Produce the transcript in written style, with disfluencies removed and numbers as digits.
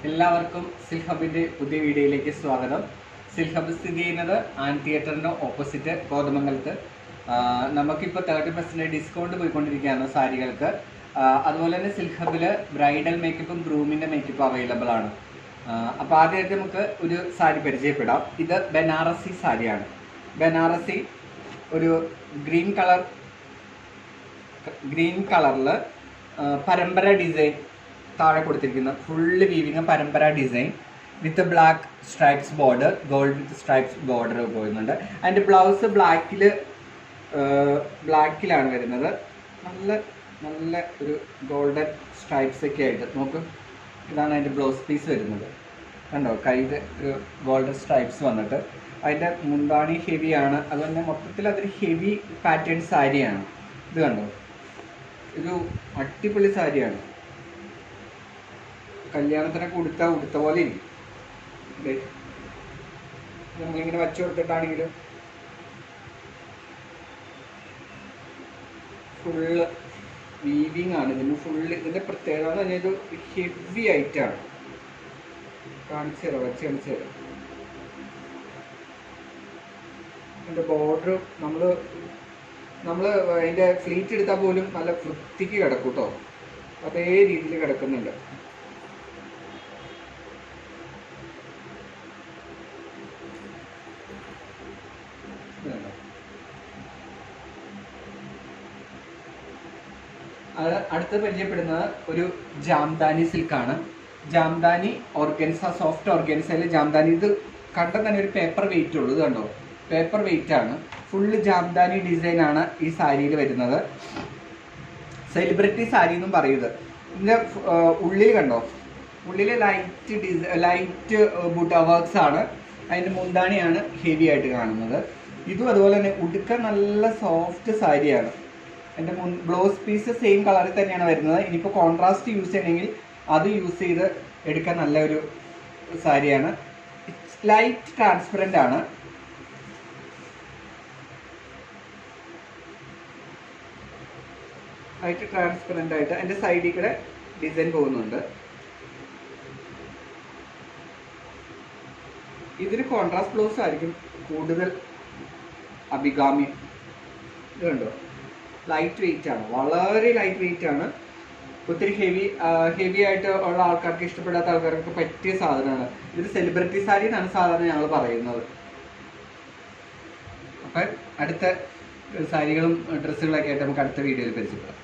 എല്ലാവർക്കും സിൽക്ക് ഹബിന്റെ പുതിയ വീഡിയോയിലേക്ക് സ്വാഗതം. സിൽക്ക് ഹബ് സ്ഥിതി ചെയ്യുന്നത് ആൻ തിയേറ്ററിന് ഓപ്പോസിറ്റ് കോതമംഗലത്ത്. നമുക്കിപ്പോൾ 30% ഡിസ്കൗണ്ട് പോയിക്കൊണ്ടിരിക്കുകയാണ് സാരികൾക്ക്. അതുപോലെ തന്നെ സിൽക്ക് ഹബിൽ ബ്രൈഡൽ മേക്കപ്പും ഗ്രൂമിൻ്റെ മേക്കപ്പും അവൈലബിൾ ആണ്. അപ്പോൾ ആദ്യമായിട്ട് നമുക്ക് ഒരു സാരി പരിചയപ്പെടാം. ഇത് ബനാറസി സാരിയാണ്. ബനാറസി ഒരു ഗ്രീൻ കളറിൽ പരമ്പര ഡിസൈൻ താഴെ കൊടുത്തിരിക്കുന്ന ഫുള്ള് വീവിങ് പരമ്പര ഡിസൈൻ വിത്ത് ബ്ലാക്ക് സ്ട്രൈപ്സ് ബോർഡർ, ഗോൾഡ് വിത്ത് സ്ട്രൈപ്സ് ബോർഡർ പോകുന്നുണ്ട്. അതിൻ്റെ ബ്ലൗസ് ബ്ലാക്കിലാണ് വരുന്നത്. നല്ല ഒരു ഗോൾഡൻ സ്ട്രൈപ്സ് ഒക്കെ ആയിട്ട് നോക്ക്. ഇതാണ് അതിൻ്റെ ബ്ലൗസ് പീസ് വരുന്നത്. കണ്ടോ, കയ്യിൽ ഒരു ഗോൾഡൻ സ്ട്രൈപ്സ് വന്നിട്ട് അതിൻ്റെ മുന്താണി ഹെവിയാണ്. അതുപോലെ മൊത്തത്തിൽ അതൊരു ഹെവി പാറ്റേൺ സാരിയാണ്. ഇത് കണ്ടോ, ഒരു അടിപൊളി സാരിയാണ്. കല്യാണത്തിനൊക്കെ ഉടുത്ത പോലെ ഇരിക്കും. നമ്മളിങ്ങനെ വച്ചു കൊടുത്തിട്ടാണെങ്കിലും ഫുള്ള് വീവിങ് ആണ്. ഇതിൻ്റെ പ്രത്യേകത എന്ന് പറഞ്ഞാൽ ഇത് ഹെവി ആയിട്ടാണ്. കാണിച്ചു തരാം. ഇതിൻ്റെ ബോർഡർ നമ്മൾ അതിൻ്റെ ഫ്ലീറ്റ് എടുത്താൽ പോലും നല്ല വൃത്തിക്ക് കിടക്കും കേട്ടോ. അതേ രീതിയിൽ കിടക്കുന്നുണ്ട്. അടുത്ത് പരിചയപ്പെടുന്നത് ഒരു ജാംദാനി സിൽക്കാണ്. ജാംദാനി ഓർഗൻസ, സോഫ്റ്റ് ഓർഗൻസയിൽ ജാംദാനി. ഇത് കണ്ട തന്നെ ഒരു പേപ്പർ വെയിറ്റ് ഉള്ളൂ. ഇത് കണ്ടോ, പേപ്പർ വെയിറ്റ് ആണ്. ഫുള്ള് ജാംദാനി ഡിസൈൻ ആണ് ഈ സാരിയിൽ വരുന്നത്. സെലിബ്രിറ്റി സാരി എന്നും പറയുന്നത്. ഇതിൻ്റെ ഉള്ളിൽ കണ്ടോ, ഉള്ളിൽ ലൈറ്റ് ബുട്ട വർക്ക്സ് ആണ്. അതിൻ്റെ മുന്താണിയാണ് ഹെവി ആയിട്ട് കാണുന്നത്. ഇതും അതുപോലെ തന്നെ ഉടുക്കാൻ നല്ല സോഫ്റ്റ് സാരിയാണ്. എൻ്റെ ബ്ലൗസ് പീസ് സെയിം കളറിൽ തന്നെയാണ് വരുന്നത്. ഇനിയിപ്പോൾ കോൺട്രാസ്റ്റ് യൂസ് ചെയ്യണമെങ്കിൽ അത് യൂസ് ചെയ്ത് എടുക്കാൻ നല്ലൊരു സാരിയാണ്. ലൈറ്റ് ട്രാൻസ്പെറൻ്റ് ആണ്. ലൈറ്റ് ട്രാൻസ്പെറൻ്റ് ആയിട്ട് അതിൻ്റെ സൈഡിൽ കൂടെ ഡിസൈൻ പോകുന്നുണ്ട്. ഇതിന് കോൺട്രാസ്റ്റ് ബ്ലൗസ് ആയിരിക്കും കൂടുതൽ അഭികാമ്യം. ഇത് കണ്ടോ, ലൈറ്റ് വെയിറ്റ് ആണ്, വളരെ ലൈറ്റ് വെയിറ്റ് ആണ്. ഒത്തിരി ഹെവി ആയിട്ട് ഉള്ള ആൾക്കാർക്ക്, ഇഷ്ടപ്പെടാത്ത ആൾക്കാർക്ക് പറ്റിയ സാധനമാണ്. ഇത് സെലിബ്രിറ്റി സാരി എന്നാണ് സാധാരണ ഞങ്ങൾ പറയുന്നത്. അപ്പം അടുത്ത സാരികളും ഡ്രസ്സുകളൊക്കെ ആയിട്ട് നമുക്ക് അടുത്ത വീഡിയോയിൽ പരിചയപ്പെടാം.